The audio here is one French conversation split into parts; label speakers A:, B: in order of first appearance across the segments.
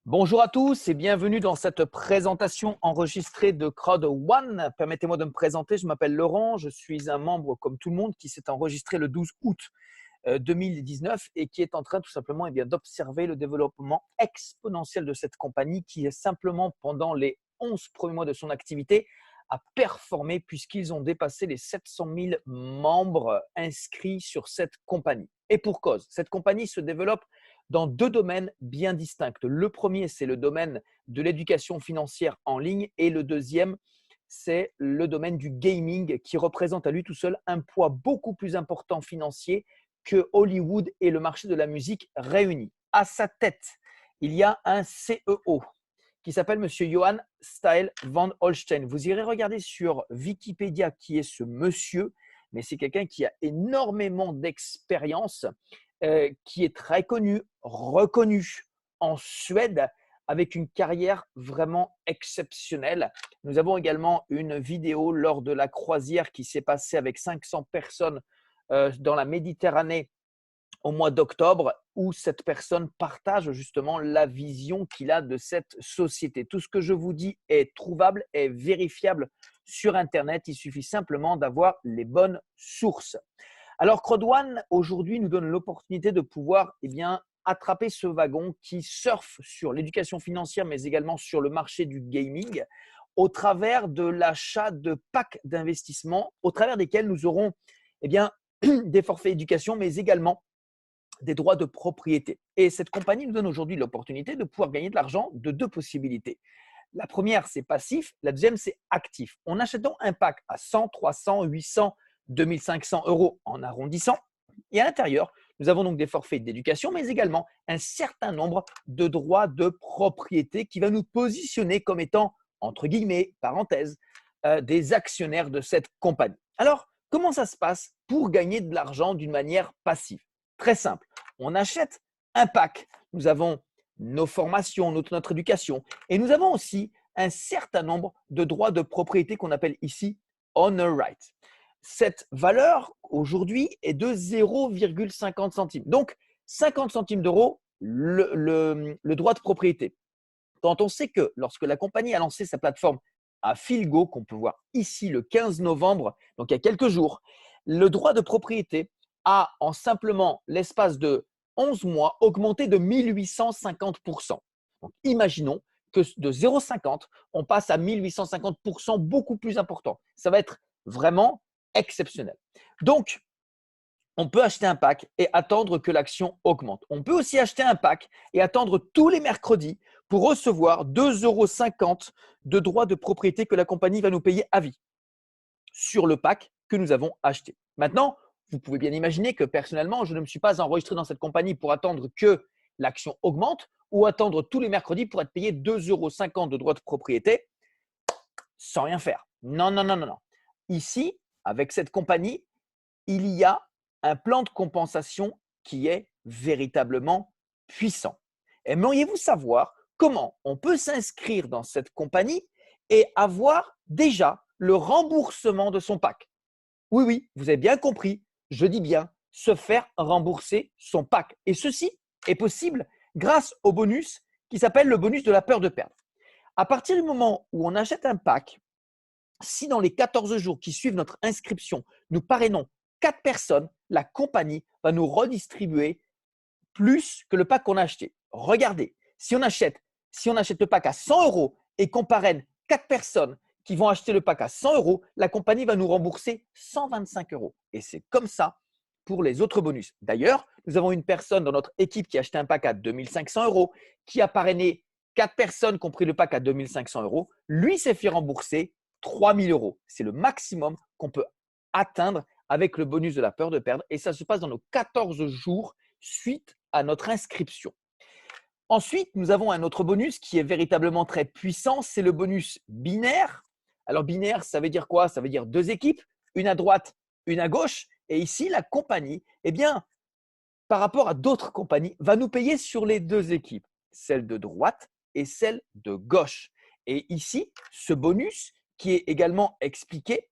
A: Bonjour à tous et bienvenue dans cette présentation enregistrée de Crowd1. Permettez-moi de me présenter, je m'appelle Laurent, je suis un membre comme tout le monde qui s'est enregistré le 12 août 2019 et qui est en train tout simplement d'observer le développement exponentiel de cette compagnie qui est simplement pendant les 11 premiers mois de son activité a performé puisqu'ils ont dépassé les 700 000 membres inscrits sur cette compagnie. Et pour cause, cette compagnie se développe dans deux domaines bien distincts. Le premier, c'est le domaine de l'éducation financière en ligne et le deuxième, c'est le domaine du gaming qui représente à lui tout seul un poids beaucoup plus important financier que Hollywood et le marché de la musique réunis. À sa tête, il y a un CEO qui s'appelle Monsieur Johann Steil van Holstein. Vous irez regarder sur Wikipédia qui est ce monsieur, mais c'est quelqu'un qui a énormément d'expérience, qui est très connu, reconnu en Suède, avec une carrière vraiment exceptionnelle. Nous avons également une vidéo lors de la croisière qui s'est passée avec 500 personnes dans la Méditerranée au mois d'octobre, où cette personne partage justement la vision qu'il a de cette société. Tout ce que je vous dis est trouvable, est vérifiable sur Internet. Il suffit simplement d'avoir les bonnes sources. Alors, Crowd1, aujourd'hui, nous donne l'opportunité de pouvoir attraper ce wagon qui surfe sur l'éducation financière, mais également sur le marché du gaming, au travers de l'achat de packs d'investissement, au travers desquels nous aurons des forfaits éducation, mais également des droits de propriété. Et cette compagnie nous donne aujourd'hui l'opportunité de pouvoir gagner de l'argent de deux possibilités. La première, c'est passif. La deuxième, c'est actif. En achetant un pack à 100, 300, 800, 2500 euros en arrondissant. Et à l'intérieur, nous avons donc des forfaits d'éducation, mais également un certain nombre de droits de propriété qui va nous positionner comme étant, entre guillemets, parenthèse, des actionnaires de cette compagnie. Alors, comment ça se passe pour gagner de l'argent d'une manière passive? Très simple. On achète un pack. Nous avons nos formations, notre éducation. Et nous avons aussi un certain nombre de droits de propriété qu'on appelle ici honor right. Cette valeur aujourd'hui est de 0,50 centimes. Donc, 50 centimes d'euros, le droit de propriété. Quand on sait que lorsque la compagnie a lancé sa plateforme à Filgo, qu'on peut voir ici le 15 novembre, donc il y a quelques jours, le droit de propriété a en simplement l'espace de 11 mois augmenté de 1850%. Donc imaginons que de 0,50, on passe à 1850%, beaucoup plus important. Ça va être vraiment exceptionnel. Donc, on peut acheter un pack et attendre que l'action augmente. On peut aussi acheter un pack et attendre tous les mercredis pour recevoir 2,50 € de droits de propriété que la compagnie va nous payer à vie sur le pack que nous avons acheté. Maintenant, vous pouvez bien imaginer que personnellement, je ne me suis pas enregistré dans cette compagnie pour attendre que l'action augmente ou attendre tous les mercredis pour être payé 2,50 € de droits de propriété sans rien faire. Non, non, non, non, non. Ici, avec cette compagnie, il y a un plan de compensation qui est véritablement puissant. Aimeriez-vous savoir comment on peut s'inscrire dans cette compagnie et avoir déjà le remboursement de son pack? Oui, oui, vous avez bien compris, je dis bien se faire rembourser son pack. Et ceci est possible grâce au bonus qui s'appelle le bonus de la peur de perdre. À partir du moment où on achète un pack, si dans les 14 jours qui suivent notre inscription, nous parrainons 4 personnes, la compagnie va nous redistribuer plus que le pack qu'on a acheté. Regardez, si on achète le pack à 100 € et qu'on parraine 4 personnes qui vont acheter le pack à 100 €, la compagnie va nous rembourser 125 €. Et c'est comme ça pour les autres bonus. D'ailleurs, nous avons une personne dans notre équipe qui a acheté un pack à 2500 €, qui a parrainé 4 personnes qui ont pris le pack à 2500 €. Lui s'est fait rembourser 3000 €. C'est le maximum qu'on peut atteindre avec le bonus de la peur de perdre. Et ça se passe dans nos 14 jours suite à notre inscription. Ensuite, nous avons un autre bonus qui est véritablement très puissant, c'est le bonus binaire. Alors binaire, ça veut dire quoi? Ça veut dire deux équipes, une à droite, une à gauche. Et ici, la compagnie, par rapport à d'autres compagnies, va nous payer sur les deux équipes, celle de droite et celle de gauche. Et ici, ce bonus, qui est également expliqué,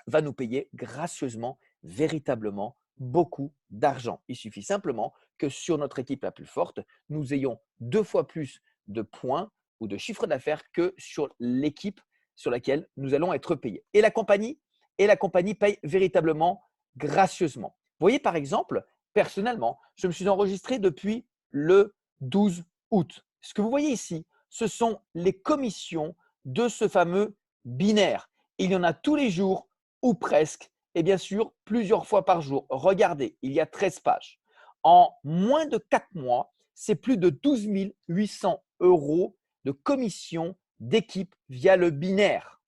A: va nous payer gracieusement, véritablement beaucoup d'argent. Il suffit simplement que sur notre équipe la plus forte, nous ayons 2 fois plus de points ou de chiffre d'affaires que sur l'équipe sur laquelle nous allons être payés. Et la compagnie paye véritablement gracieusement. Vous voyez, par exemple, personnellement, je me suis enregistré depuis le 12 août. Ce que vous voyez ici, ce sont les commissions de ce fameux binaire. Il y en a tous les jours ou presque, et bien sûr plusieurs fois par jour. Regardez, il y a 13 pages. En moins de 4 mois, c'est plus de 12 800 euros de commission d'équipe via le binaire.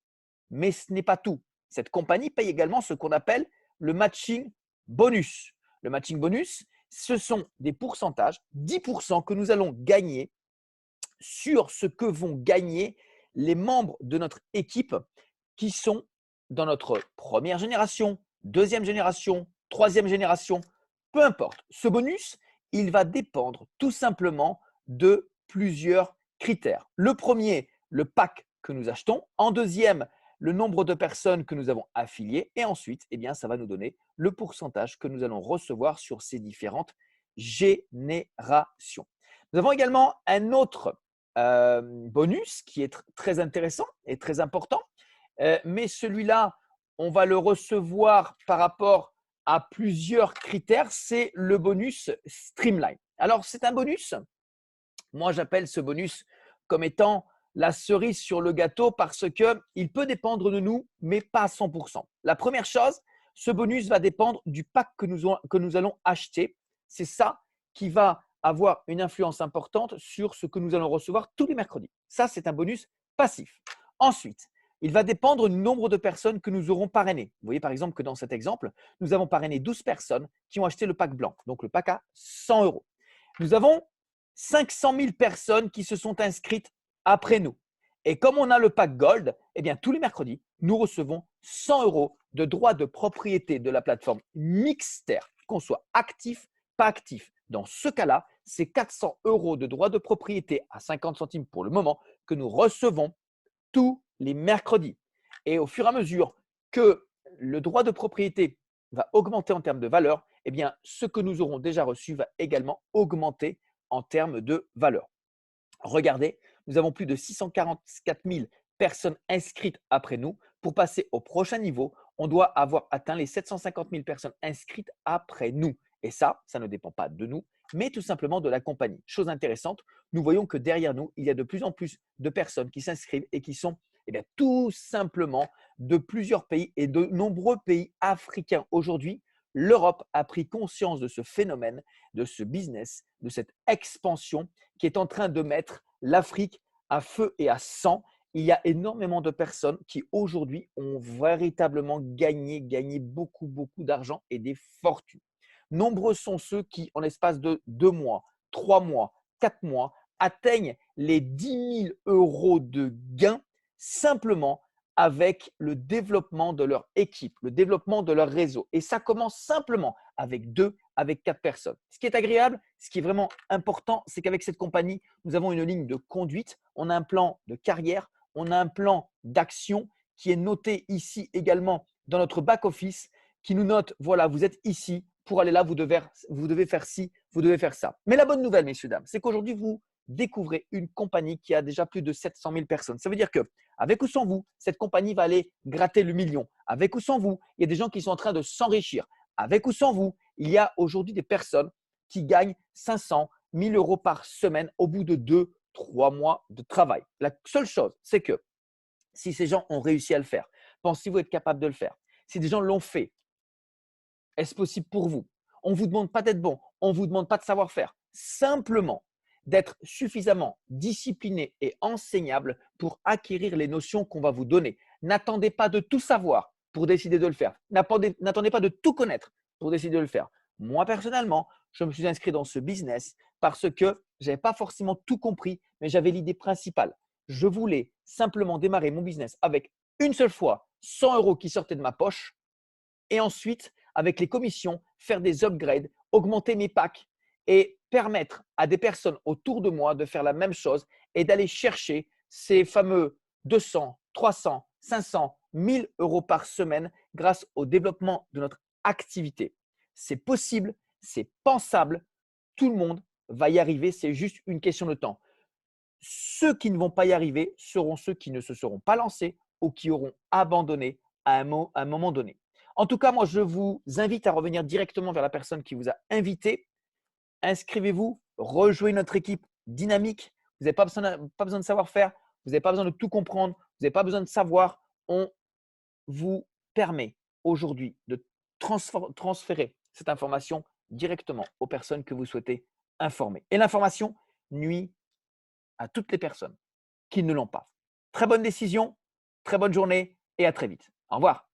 A: Mais ce n'est pas tout. Cette compagnie paye également ce qu'on appelle le matching bonus. Le matching bonus, ce sont des pourcentages, 10% que nous allons gagner sur ce que vont gagner les membres de notre équipe qui sont dans notre première génération, deuxième génération, troisième génération, peu importe. Ce bonus, il va dépendre tout simplement de plusieurs critères. Le premier, le pack que nous achetons. En deuxième, le nombre de personnes que nous avons affiliées. Et ensuite, eh bien, ça va nous donner le pourcentage que nous allons recevoir sur ces différentes générations. Nous avons également un autre bonus qui est très intéressant et très important. Mais celui-là, on va le recevoir par rapport à plusieurs critères. C'est le bonus Streamline. Alors, c'est un bonus. Moi, j'appelle ce bonus comme étant la cerise sur le gâteau parce qu'il peut dépendre de nous, mais pas à 100%. La première chose, ce bonus va dépendre du pack que nous allons acheter. C'est ça qui va avoir une influence importante sur ce que nous allons recevoir tous les mercredis. Ça, c'est un bonus passif. Ensuite, il va dépendre du nombre de personnes que nous aurons parrainées. Vous voyez par exemple que dans cet exemple, nous avons parrainé 12 personnes qui ont acheté le pack blanc, donc le pack à 100 euros. Nous avons 500 000 personnes qui se sont inscrites après nous. Et comme on a le pack Gold, eh bien, tous les mercredis, nous recevons 100 euros de droits de propriété de la plateforme Mixter, qu'on soit actif, pas actif. Dans ce cas-là, c'est 400 euros de droits de propriété à 50 centimes pour le moment que nous recevons tous les mercredis. Et au fur et à mesure que le droit de propriété va augmenter en termes de valeur, eh bien, ce que nous aurons déjà reçu va également augmenter en termes de valeur. Regardez, nous avons plus de 644 000 personnes inscrites après nous. Pour passer au prochain niveau, on doit avoir atteint les 750 000 personnes inscrites après nous. Et ça ne dépend pas de nous, mais tout simplement de la compagnie. Chose intéressante, nous voyons que derrière nous, il y a de plus en plus de personnes qui s'inscrivent et qui sont tout simplement de plusieurs pays et de nombreux pays africains. Aujourd'hui, l'Europe a pris conscience de ce phénomène, de ce business, de cette expansion qui est en train de mettre l'Afrique à feu et à sang. Il y a énormément de personnes qui aujourd'hui ont véritablement gagné beaucoup, beaucoup d'argent et des fortunes. Nombreux sont ceux qui, en l'espace de 2 mois, 3 mois, 4 mois, atteignent les 10 000 euros de gains simplement avec le développement de leur équipe, le développement de leur réseau. Et ça commence simplement avec 2, avec 4 personnes. Ce qui est agréable, ce qui est vraiment important, c'est qu'avec cette compagnie, nous avons une ligne de conduite, on a un plan de carrière, on a un plan d'action qui est noté ici également dans notre back-office, qui nous note, voilà, vous êtes ici, pour aller là, vous devez faire ci, vous devez faire ça. Mais la bonne nouvelle, messieurs, dames, c'est qu'aujourd'hui, vous découvrez une compagnie qui a déjà plus de 700 000 personnes. Ça veut dire qu'avec ou sans vous, cette compagnie va aller gratter le million. Avec ou sans vous, il y a des gens qui sont en train de s'enrichir. Avec ou sans vous, il y a aujourd'hui des personnes qui gagnent 500 000 euros par semaine au bout de 2, 3 mois de travail. La seule chose, c'est que si ces gens ont réussi à le faire, pensez-vous être capable de le faire? Si des gens l'ont fait, est-ce possible pour vous? On ne vous demande pas d'être bon, on ne vous demande pas de savoir-faire. Simplement d'être suffisamment discipliné et enseignable pour acquérir les notions qu'on va vous donner. N'attendez pas de tout savoir pour décider de le faire. N'attendez pas de tout connaître pour décider de le faire. Moi, personnellement, je me suis inscrit dans ce business parce que je n'avais pas forcément tout compris, mais j'avais l'idée principale. Je voulais simplement démarrer mon business avec une seule fois 100 euros qui sortaient de ma poche et ensuite, avec les commissions, faire des upgrades, augmenter mes packs et permettre à des personnes autour de moi de faire la même chose et d'aller chercher ces fameux 200, 300, 500, 1000 euros par semaine grâce au développement de notre activité. C'est possible, c'est pensable, tout le monde va y arriver, c'est juste une question de temps. ceux qui ne vont pas y arriver seront ceux qui ne se seront pas lancés ou qui auront abandonné à un moment donné. En tout cas, moi, je vous invite à revenir directement vers la personne qui vous a invité. Inscrivez-vous, rejoignez notre équipe dynamique. Vous n'avez pas besoin de savoir-faire, vous n'avez pas besoin de tout comprendre, vous n'avez pas besoin de savoir. On vous permet aujourd'hui de transférer cette information directement aux personnes que vous souhaitez informer. Et l'information nuit à toutes les personnes qui ne l'ont pas. Très bonne décision, très bonne journée et à très vite. Au revoir.